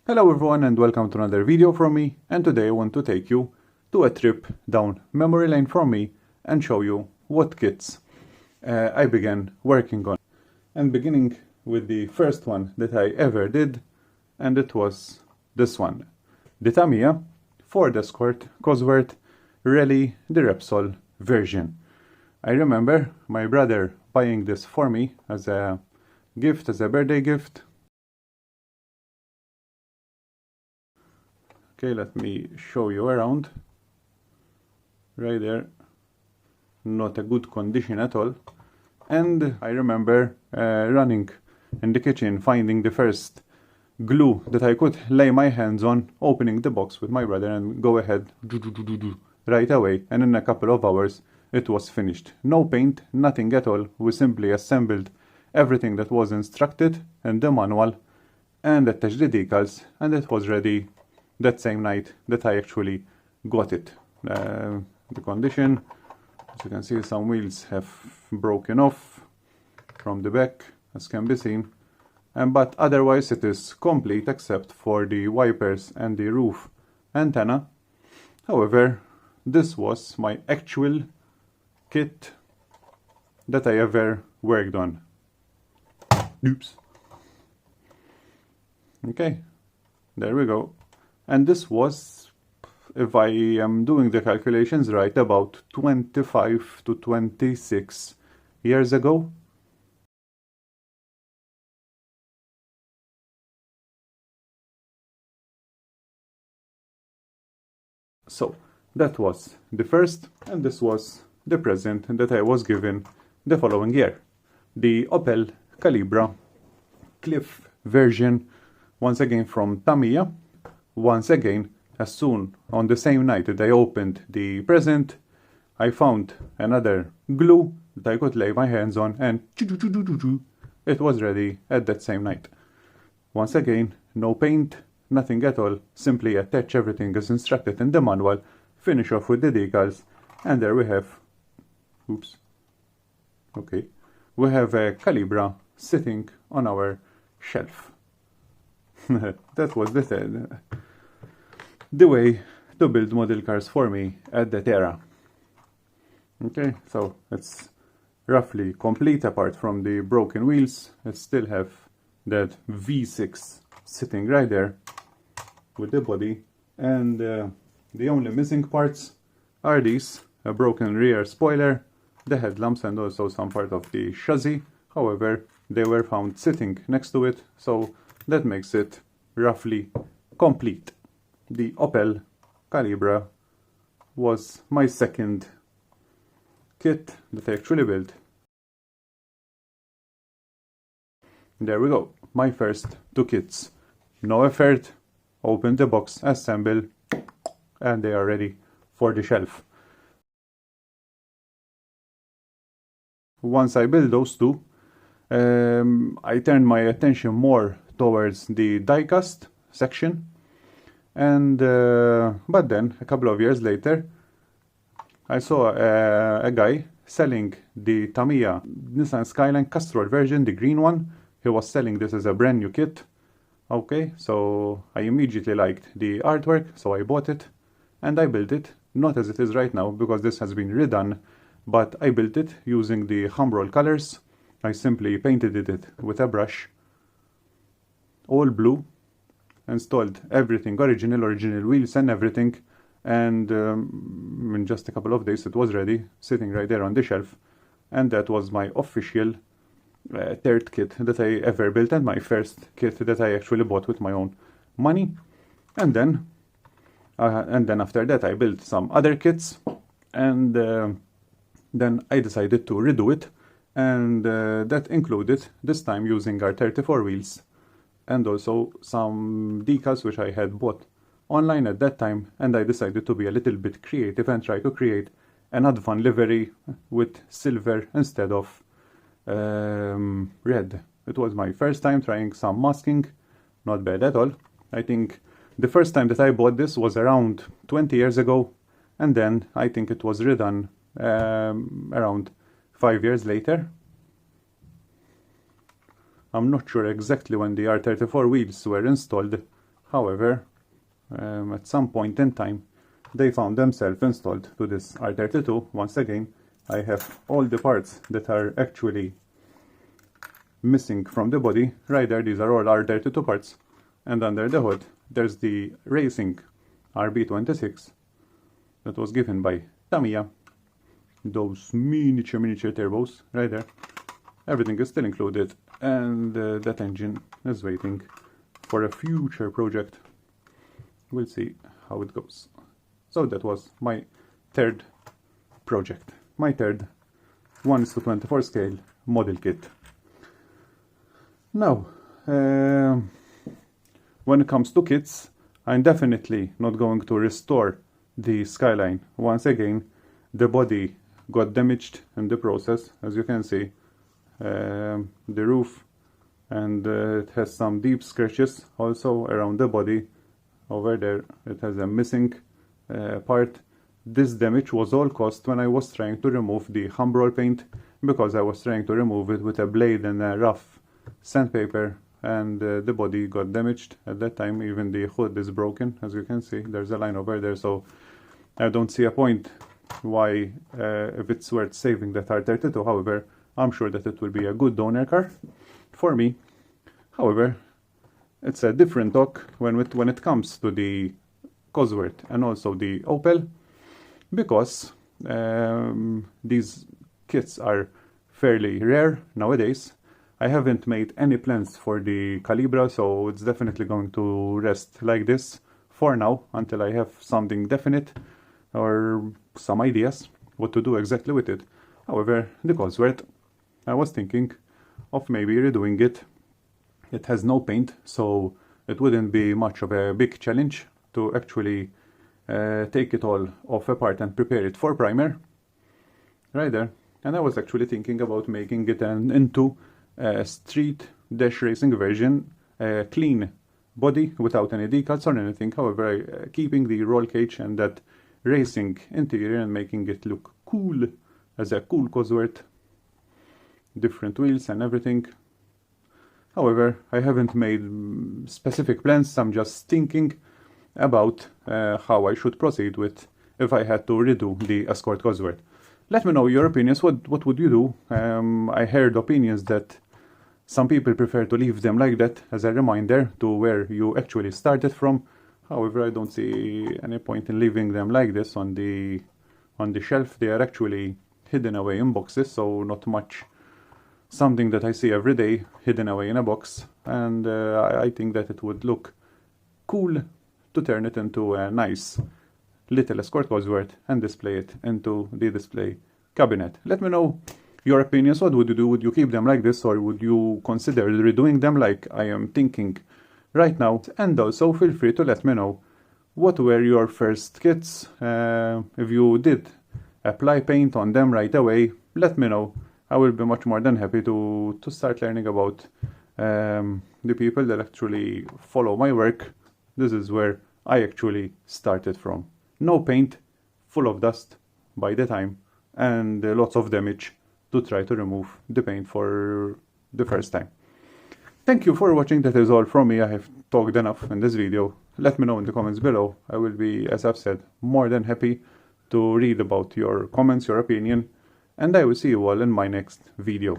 Hello everyone and welcome to another video from me, and today I want to take you to a trip down memory lane from me and show you what kits I began working on. And beginning with the first one that I ever did, and it was this one. The Tamiya Ford Escort Cosworth Repsol version. I remember my brother buying this for me as a gift, as a birthday gift. Okay, let me show you around. Right there, not a good condition at all. And I remember running in the kitchen, finding the first glue that I could lay my hands on, opening the box with my brother and go ahead right away, and in a couple of hours it was finished. No paint, nothing at all. We simply assembled everything that was instructed in the manual and attached the decals, and it was ready that same night that I actually got it. The condition, as you can see, some wheels have broken off from the back, as can be seen, but otherwise it is complete except for the wipers and the roof antenna. However, this was my actual kit that I ever worked on. Oops. Okay, there we go. And this was, if I am doing the calculations right, about 25 to 26 years ago. So that was the first, and this was the present that I was given the following year. The Opel Calibra Cliff version, once again from Tamiya. Once again, as soon on the same night that I opened the present, I found another glue that I could lay my hands on, and it was ready at that same night. Once again, no paint, nothing at all, simply attach everything as instructed in the manual, finish off with the decals, and there we have, oops, okay, we have a Calibra sitting on our shelf. That was the way to build model cars for me at that era. Okay, so it's roughly complete apart from the broken wheels. I still have that V6 sitting right there with the body, and the only missing parts are these: a broken rear spoiler, the headlamps, and also some part of the chassis. However, they were found sitting next to it, so that makes it roughly complete. The Opel Calibra was my second kit that I actually built. There we go, my first two kits. No effort, open the box, assemble, and they are ready for the shelf. Once I built those two, I turned my attention more towards the diecast section, and but then a couple of years later I saw a guy selling the Tamiya Nissan Skyline Castrol version, the green one. He was selling this as a brand new kit. Okay, so I immediately liked the artwork, so I bought it and I built it, not as it is right now because this has been redone, but I built it using the Humbrol colors. I simply painted it with a brush, all blue, installed everything original wheels and everything, and in just a couple of days it was ready, sitting right there on the shelf. And that was my official third kit that I ever built, and my first kit that I actually bought with my own money. And then after that I built some other kits, and then I decided to redo it, and that included this time using our 34 wheels and also some decals which I had bought online at that time. And I decided to be a little bit creative and try to create an Advan livery with silver instead of red. It was my first time trying some masking, not bad at all. I think the first time that I bought this was around 20 years ago, and then I think it was redone around 5 years later. I'm not sure exactly when the R34 wheels were installed, However, at some point in time, they found themselves installed to this R32. Once again, I have all the parts that are actually missing from the body. Right there, these are all R32 parts. And under the hood, there's the racing RB26 that was given by Tamiya. Those miniature turbos right there. Everything is still included, and that engine is waiting for a future project. We'll see how it goes. So that was my third project, my third 1:24 scale model kit. Now, when it comes to kits, I'm definitely not going to restore the Skyline. Once again, the body got damaged in the process, as you can see. The roof, and it has some deep scratches also around the body. Over there it has a missing part. This damage was all caused when I was trying to remove the Humbrol paint, because I was trying to remove it with a blade and a rough sandpaper, and the body got damaged at that time. Even the hood is broken, as you can see. There's a line over there, so I don't see a point why, if it's worth saving that R32. However, I'm sure that it will be a good donor car for me. However, it's a different talk when it comes to the Cosworth and also the Opel, because these kits are fairly rare nowadays. I haven't made any plans for the Calibra, so it's definitely going to rest like this for now until I have something definite or some ideas what to do exactly with it. However, the Cosworth, I was thinking of maybe redoing it. It has no paint, so it wouldn't be much of a big challenge to actually take it all off apart and prepare it for primer. Right there. And I was actually thinking about making it into a street dash racing version, a clean body without any decals or anything. However, keeping the roll cage and that racing interior and making it look cool as a cool Cosworth. Different wheels and everything. However, I haven't made specific plans. I'm just thinking about how I should proceed with if I had to redo the Escort Cosworth. Let me know your opinions. What would you do? I heard opinions that some people prefer to leave them like that as a reminder to where you actually started from. However, I don't see any point in leaving them like this on the shelf. They are actually hidden away in boxes, so not much something that I see every day hidden away in a box. And I think that it would look cool to turn it into a nice little Escort Cosworth and display it into the display cabinet. Let me know your opinions. What would you do? Would you keep them like this, or would you consider redoing them like I am thinking right now? And also feel free to let me know what were your first kits. If you did apply paint on them right away, let me know. I will be much more than happy to start learning about the people that actually follow my work. This is where I actually started from. No paint, full of dust by the time, and lots of damage to try to remove the paint for the first time. Thank you for watching. That is all from me. I have talked enough in this video. Let me know in the comments below. I will be, as I've said, more than happy to read about your comments, your opinion, and I will see you all in my next video.